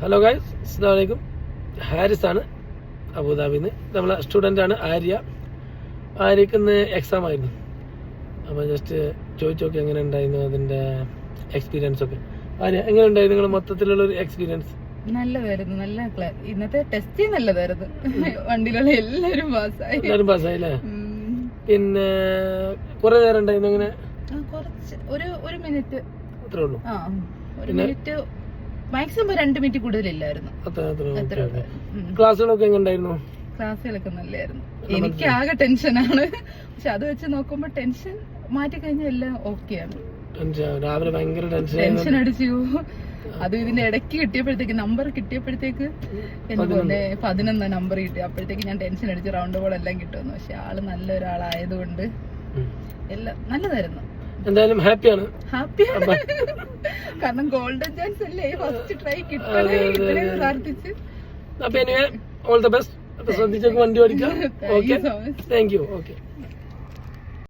Hello guys, അസ്സലാമു അലൈക്കും. ഹാരിസ് ആണ്, അബുദാബിന്ന്. നമ്മളെ സ്റ്റുഡൻ്റ് ആണ് ആര്യക്ക് ഇന്ന് എക്സാം ആയിരുന്നു. അപ്പോൾ ജസ്റ്റ് ചോദിച്ചു നോക്കി എങ്ങനെ ഉണ്ടായിരുന്നു അതിൻ്റെ എക്സ്പീരിയൻസ് ഒക്കെ. ആര്യ, എങ്ങനെ ഉണ്ടായിരുന്നു നിങ്ങൾ മൊത്തത്തിലുള്ള ഒരു എക്സ്പീരിയൻസ്? നല്ലതായിരുന്നു. ഇന്നത്തെ ടെസ്റ്റ് നല്ലതായിരുന്നു. വണ്ടിയിലുള്ള എല്ലാരും പാസ്സായില്ലേ? പിന്നെ കുറെ നേരം ഉണ്ടായിരുന്നു അങ്ങനെ? കുറച്ച് ഒരു മിനിറ്റ് അത്രേ ഉള്ളൂ. ഒരു മിനിറ്റ് മാക്സിമം 2 മിനിറ്റ് കൂടുതലില്ലായിരുന്നു. ക്ലാസ്സുകളൊക്കെ എങ്ങനെ ഉണ്ടായിരുന്നു? ക്ലാസ്സുകളൊക്കെ നല്ലായിരുന്നു. എനിക്ക് ആകെ ടെൻഷനാണ്, പക്ഷെ അത് വെച്ച് നോക്കുമ്പോ ടെൻഷൻ മാറ്റി കഴിഞ്ഞാൽ എല്ലാം ഓക്കെയാണ്. രാവിലെ ഭയങ്കര ടെൻഷൻ അടിച്ചു. അത് ഇതിന്റെ ഇടയ്ക്ക് കിട്ടിയപ്പോഴത്തേക്ക് നമ്പർ കിട്ടിയപ്പോഴത്തേക്ക് എന്നെ പോലെ 11 നമ്പർ കിട്ടി. അപ്പോഴത്തേക്ക് ഞാൻ ടെൻഷൻ അടിച്ച് റൗണ്ട് ബോൾ എല്ലാം കിട്ടുമെന്ന്. പക്ഷെ ആള് നല്ല ഒരാളായതുകൊണ്ട് എല്ലാം നല്ലതായിരുന്നു. എന്തായാലും ഹാപ്പിയാണ്. കാരണം ഗോൾഡൻ ചാൻസ് അല്ലേ, ഫസ്റ്റ് ട്രൈ കിട്ടണേ പ്രാർത്ഥിച്ച്. അപ്പൊ എനിവേ ഓൾ ദ ബെസ്റ്റ്. ശ്രദ്ധിച്ചൊക്കെ വണ്ടി ഓടിക്കാം. Okay, thank you. ഓക്കെ.